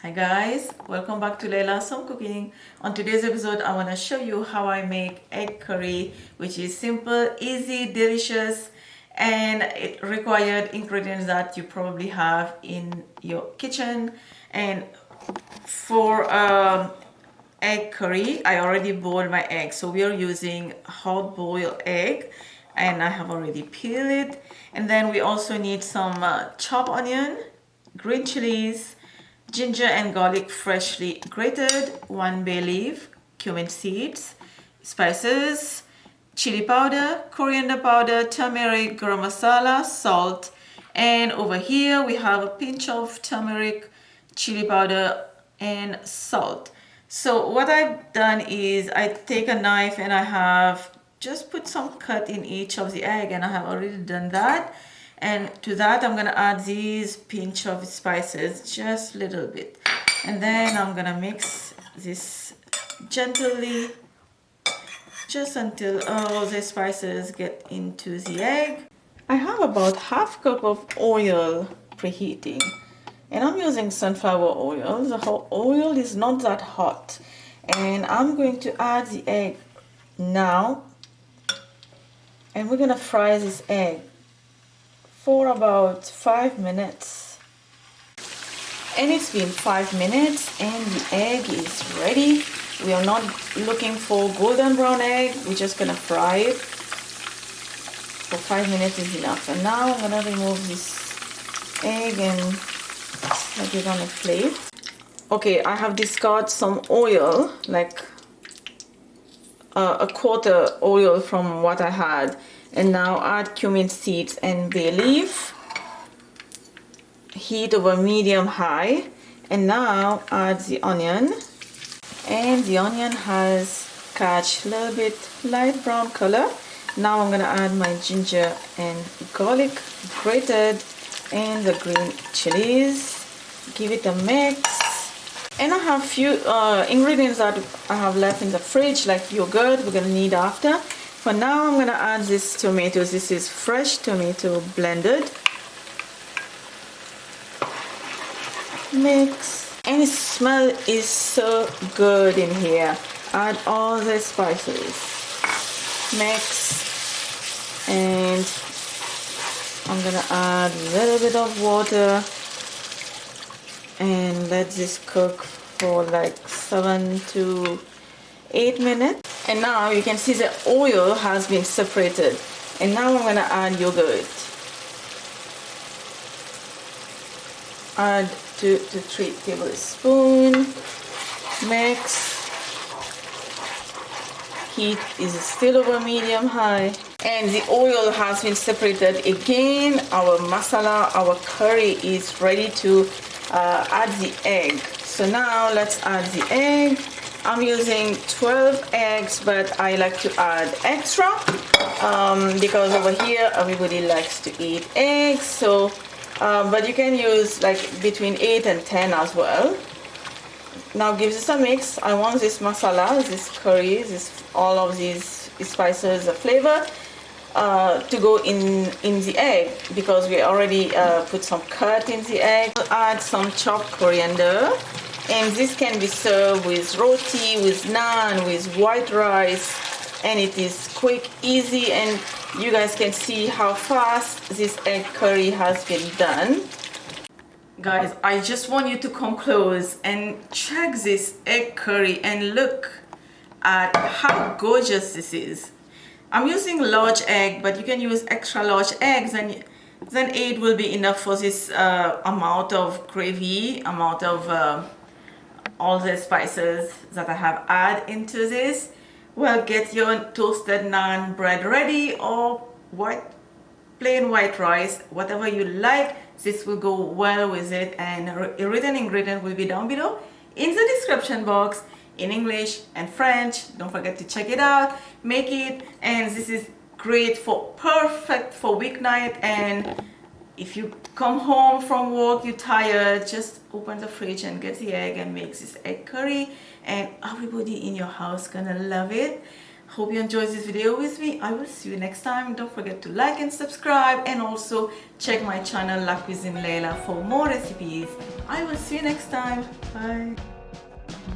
Hi guys, welcome back to Laila's Home Cooking. On today's episode I want to show you how I make egg curry, which is simple, easy, delicious, and it required ingredients that you probably have in your kitchen. And for egg curry, I already boiled my egg, so we are using hard boiled egg and I have already peeled it. And then we also need some chopped onion, green chilies, ginger and garlic freshly grated, 1 bay leaf, cumin seeds, spices, chili powder, coriander powder, turmeric, garam masala, salt, and over here we have a pinch of turmeric, chili powder, and salt. So what I've done is I take a knife and I have just put some cut in each of the egg, and I have already done that. And to that I'm gonna add these pinch of spices, just a little bit, and then I'm gonna mix this gently just until all the spices get into the egg. I have about half cup of oil preheating, and I'm using sunflower oil. The oil is not that hot, and I'm going to add the egg now, and we're gonna fry this egg for about 5 minutes. And it's been 5 minutes and the egg is ready. We are not looking for golden brown egg, we're just gonna fry it for 5 minutes is enough. And now I'm gonna remove this egg and set it on a plate. Okay, I have discarded some oil, like a quarter oil from what I had, and now add cumin seeds and bay leaf. Heat over medium high, and now add the onion, and the onion has catch a little bit light brown color. Now I'm gonna add my ginger and garlic grated and the green chilies. Give it a mix, and I have few ingredients that I have left in the fridge, like yogurt we're gonna need after. For now I'm gonna add this tomatoes. This is fresh tomato blended. Mix, and the smell is so good in here. Add all the spices, mix, and I'm gonna add a little bit of water and let this cook for like 7 to 8 minutes. And now you can see the oil has been separated, and now I'm gonna add yogurt. Add 2 to 3 tablespoons. Mix. Heat is still over medium high, and the oil has been separated again. Our masala, our curry is ready to add the egg. So now let's add the egg. I'm using 12 eggs, but I like to add extra because over here everybody likes to eat eggs. So but you can use like between 8 and 10 as well. Now give this a mix. I want this masala, this curry, all of these spices, the flavor to go in the egg, because we already put some cut in the egg. I'll add some chopped coriander, and this can be served with roti, with naan, with white rice, and it is quick, easy, and you guys can see how fast this egg curry has been done. Guys, I just want you to come close and check this egg curry and look at how gorgeous this is. I'm using large egg, but you can use extra large eggs, and then 8 will be enough for this amount of gravy, amount of all the spices that I have added into this. Well, get your toasted naan bread ready, or plain white rice, whatever you like. This will go well with it, and written ingredient will be down below in the description box in English and French. Don't forget to check it out, make it, and this is great perfect for weeknight. And if you come home from work, you're tired, just open the fridge and get the egg and make this egg curry, and everybody in your house gonna love it. Hope you enjoyed this video with me. I will see you next time. Don't forget to like and subscribe, and also check my channel La Cuisine Laila for more recipes. I will see you next time. Bye.